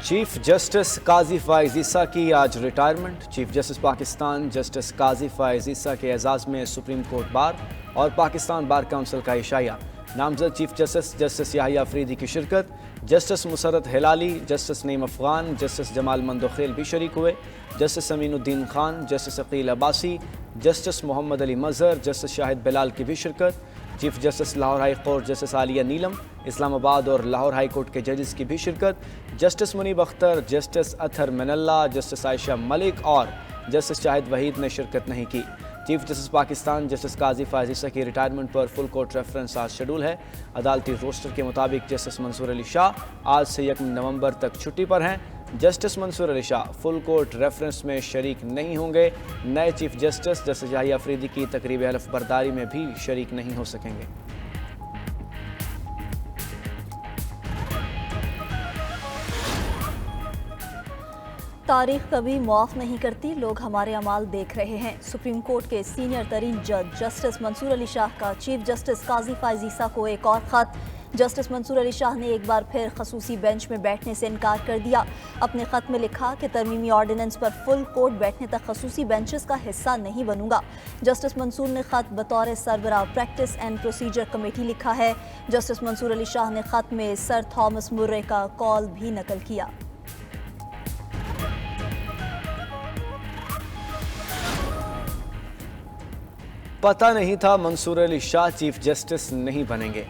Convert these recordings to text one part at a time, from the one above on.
Chief justice قاضی فائز عیسیٰ کی آج retirement. Chief justice Pakistan justice قاضی فائز عیسیٰ کے اعزاز میں سپریم کورٹ بار اور پاکستان بار کونسل کا عشائیہ۔ نامزد chief justice justice Yahya Afridi کی شرکت، justice Musarrat Hilali, justice Naeem Afghan, justice Jamal Mandokhail بھی شریک ہوئے، justice Amin Uddin Khan, justice Aqeel Abbasi, justice Muhammad Ali Mazhar, justice Shahid Bilal کی بھی شرکت، chief justice Lahore high court justice Aalia Neelum, Islamabad اور لاہور ہائی کورٹ کے ججز کی بھی شرکت، جسٹس منیب اختر، جسٹس اطہر من اللہ، جسٹس عائشہ ملک اور جسٹس شاہد وحید نے شرکت نہیں کی۔ چیف جسٹس پاکستان جسٹس قاضی فائز عیسیٰ کی ریٹائرمنٹ پر فل کورٹ ریفرنس آج شیڈول ہے۔ عدالتی روسٹر کے مطابق جسٹس منصور علی شاہ آج سے 1 نومبر تک چھٹی پر ہیں۔ جسٹس منصور Ali Shah full court reference میں شریک نہیں ہوں گے۔ نئے chief justice justice Yahya Afridi کی تقریب حلف برداری میں بھی شریک نہیں ہو سکیں گے۔ تاریخ کبھی معاف نہیں کرتی، لوگ ہمارے اعمال دیکھ رہے ہیں۔ سپریم کورٹ کے سینئر ترین جج جسٹس منصور علی شاہ کا چیف جسٹس قاضی فائز عیسیٰ کو ایک اور خط۔ جسٹس منصور علی شاہ نے ایک بار پھر خصوصی بینچ میں بیٹھنے سے انکار کر دیا۔ اپنے خط میں لکھا کہ ترمیمی آرڈیننس پر فل کورٹ بیٹھنے تک خصوصی بینچز کا حصہ نہیں بنوں گا۔ جسٹس منصور نے خط بطور سربراہ پریکٹس اینڈ پروسیجر کمیٹی لکھا ہے۔ جسٹس منصور علی شاہ نے خط میں سر تھامس مرے کا قول بھی نقل کیا۔ پتہ نہیں تھا منصور علی شاہ چیف جسٹس نہیں بنیں گے۔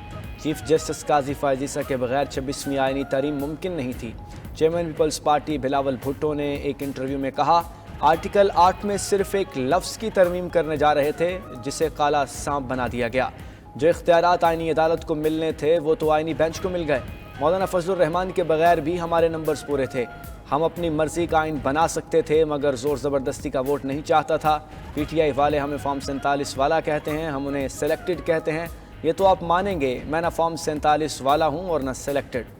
چیف جسٹس قاضی فائز عیسیٰ کے بغیر 26ویں آئینی ترمیم ممکن نہیں تھی۔ چیئرمین پیپلز پارٹی بلاول بھٹو نے ایک انٹرویو میں کہا، آرٹیکل 8 میں صرف ایک لفظ کی ترمیم کرنے جا رہے تھے جسے کالا سانپ بنا دیا گیا۔ جو اختیارات آئینی عدالت کو ملنے تھے وہ تو آئینی بینچ کو مل گئے۔ مولانا فضل الرحمان کے بغیر بھی ہمارے نمبرز پورے تھے۔ ہم اپنی مرضی کا آئین بنا سکتے تھے مگر زور زبردستی کا ووٹ نہیں چاہتا تھا۔ پی ٹی آئی والے ہمیں فارم 47 والا کہتے ہیں، ہم انہیں سلیکٹڈ کہتے ہیں۔ یہ تو آپ مانیں گے میں نہ فارم 47 والا ہوں اور نہ سلیکٹڈ۔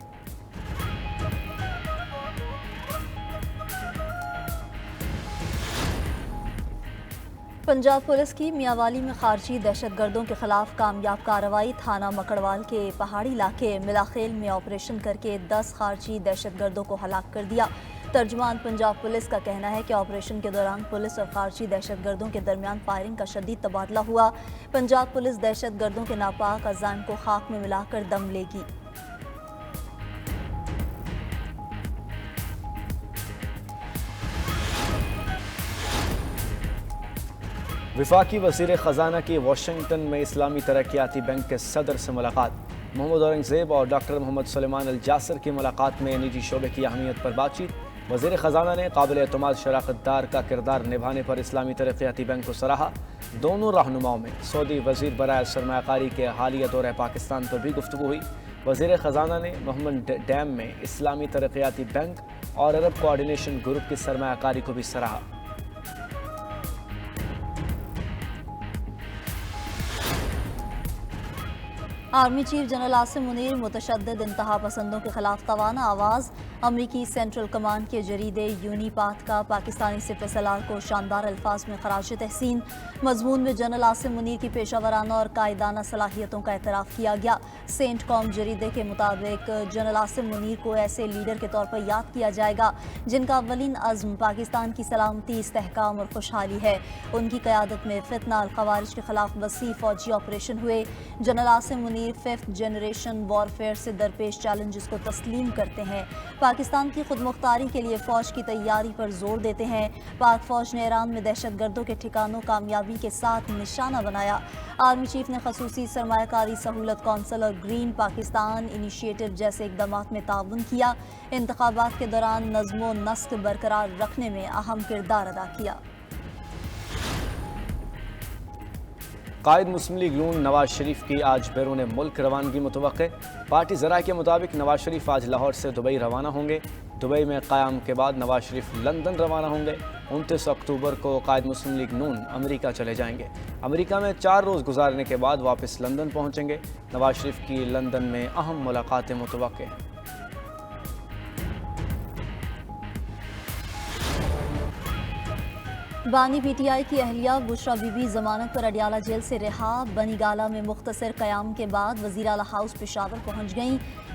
پنجاب پولیس کی میاں والی میں خارجی دہشت گردوں کے خلاف کامیاب کارروائی۔ تھانہ مکڑوال کے پہاڑی علاقے ملاخیل میں آپریشن کر کے 10 خارجی دہشت گردوں کو ہلاک کر دیا۔ ترجمان پنجاب پولیس کا کہنا ہے کہ آپریشن کے دوران پولیس اور خارجی دہشت گردوں کے درمیان فائرنگ کا شدید تبادلہ ہوا۔ پنجاب پولیس دہشت گردوں کے ناپاک عزائم کو خاک میں ملا کر دم لے گی۔ وفاقی وزیر خزانہ کی واشنگٹن میں اسلامی ترقیاتی بینک کے صدر سے ملاقات۔ محمد اورنگزیب اور ڈاکٹر محمد سلیمان الجاسر کی ملاقات میں نجی شعبے کی اہمیت پر بات چیت۔ وزیر خزانہ نے قابل اعتماد شراکت دار کا کردار نبھانے پر اسلامی ترقیاتی بینک کو سراہا۔ دونوں رہنماؤں میں سعودی وزیر برائے سرمایہ کاری کے حالیہ دورہ پاکستان پر بھی گفتگو ہوئی۔ وزیر خزانہ نے محمد ڈیم میں اسلامی ترقیاتی بینک اور عرب کوآرڈینیشن گروپ کی سرمایہ کاری کو بھی سراہا۔ Army chief general Asim Munir متشدد انتہا پسندوں کے خلاف توانا آواز۔ امریکی سینٹرل کمانڈ کے جریدے یونی پاتھ کا پاکستانی سپہ سالار کو شاندار الفاظ میں خراج تحسین۔ مضمون میں جنرل عاصم منیر کی پیشہ ورانہ اور قائدانہ صلاحیتوں کا اعتراف کیا گیا۔ سینٹ کام جریدے کے مطابق جنرل عاصم منیر کو ایسے لیڈر کے طور پر یاد کیا جائے گا جن کا اولین عزم پاکستان کی سلامتی، استحکام اور خوشحالی ہے۔ ان کی قیادت میں فتنہ الخوارج کے خلاف وسیع فوجی آپریشن ہوئے۔ General Asim Munir 5th generation warfare سے درپیش چیلنجز کو تسلیم کرتے ہیں۔ پاکستان کی خود مختاری کے لیے فوج کی تیاری پر زور دیتے ہیں۔ پاک فوج نے ایران میں دہشت گردوں کے ٹھکانوں کامیابی کے ساتھ نشانہ بنایا۔ آرمی چیف نے خصوصی سرمایہ کاری سہولت کونسل اور گرین پاکستان انیشیٹو جیسے اقدامات میں تعاون کیا۔ انتخابات کے دوران نظم و نسق برقرار رکھنے میں اہم کردار ادا کیا۔ قائد مسلم لیگ نون نواز شریف کی آج بیرون ملک روانگی متوقع۔ پارٹی ذرائع کے مطابق نواز شریف آج لاہور سے دبئی روانہ ہوں گے۔ دبئی میں قیام کے بعد نواز شریف لندن روانہ ہوں گے۔ 29 اکتوبر کو قائد مسلم لیگ نون امریکہ چلے جائیں گے۔ امریکہ میں 4 روز گزارنے کے بعد واپس لندن پہنچیں گے۔ نواز شریف کی لندن میں اہم ملاقاتیں متوقع ہیں۔ بانی پی ٹی آئی کی اہلیہ بشرا بی بی ضمانت پر اڈیالہ جیل سے رہا۔ بنی گالہ میں مختصر قیام کے بعد وزیر اعلیٰ ہاؤس پشاور پہنچ گئیں۔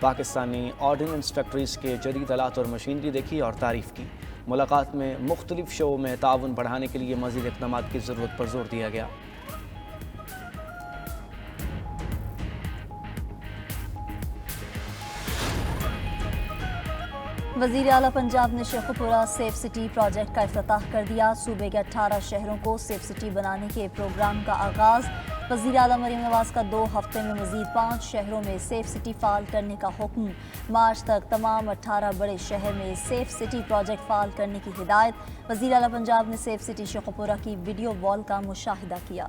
پاکستانی آرڈیننس فیکٹریز کے جدید آلات اور مشینری دیکھی اور تعریف کی. ملاقات میں مختلف شعبوں میں تعاون بڑھانے کے لیے مزید اقدامات کی ضرورت پر زور دیا گیا. وزیر اعلیٰ پنجاب نے شیخو پورہ سیف سٹی پروجیکٹ کا افتتاح کر دیا. صوبے کے 18 شہروں کو سیف سٹی بنانے کے پروگرام کا آغاز. وزیر اعلیٰ مریم نواز کا 2 ہفتے میں مزید 5 شہروں میں سیف سٹی فعال کرنے کا حکم. مارچ تک تمام 18 بڑے شہر میں سیف سٹی پروجیکٹ فعال کرنے کی ہدایت. وزیر اعلیٰ پنجاب نے سیف سٹی شیخو پورہ کی ویڈیو وال کا مشاہدہ کیا.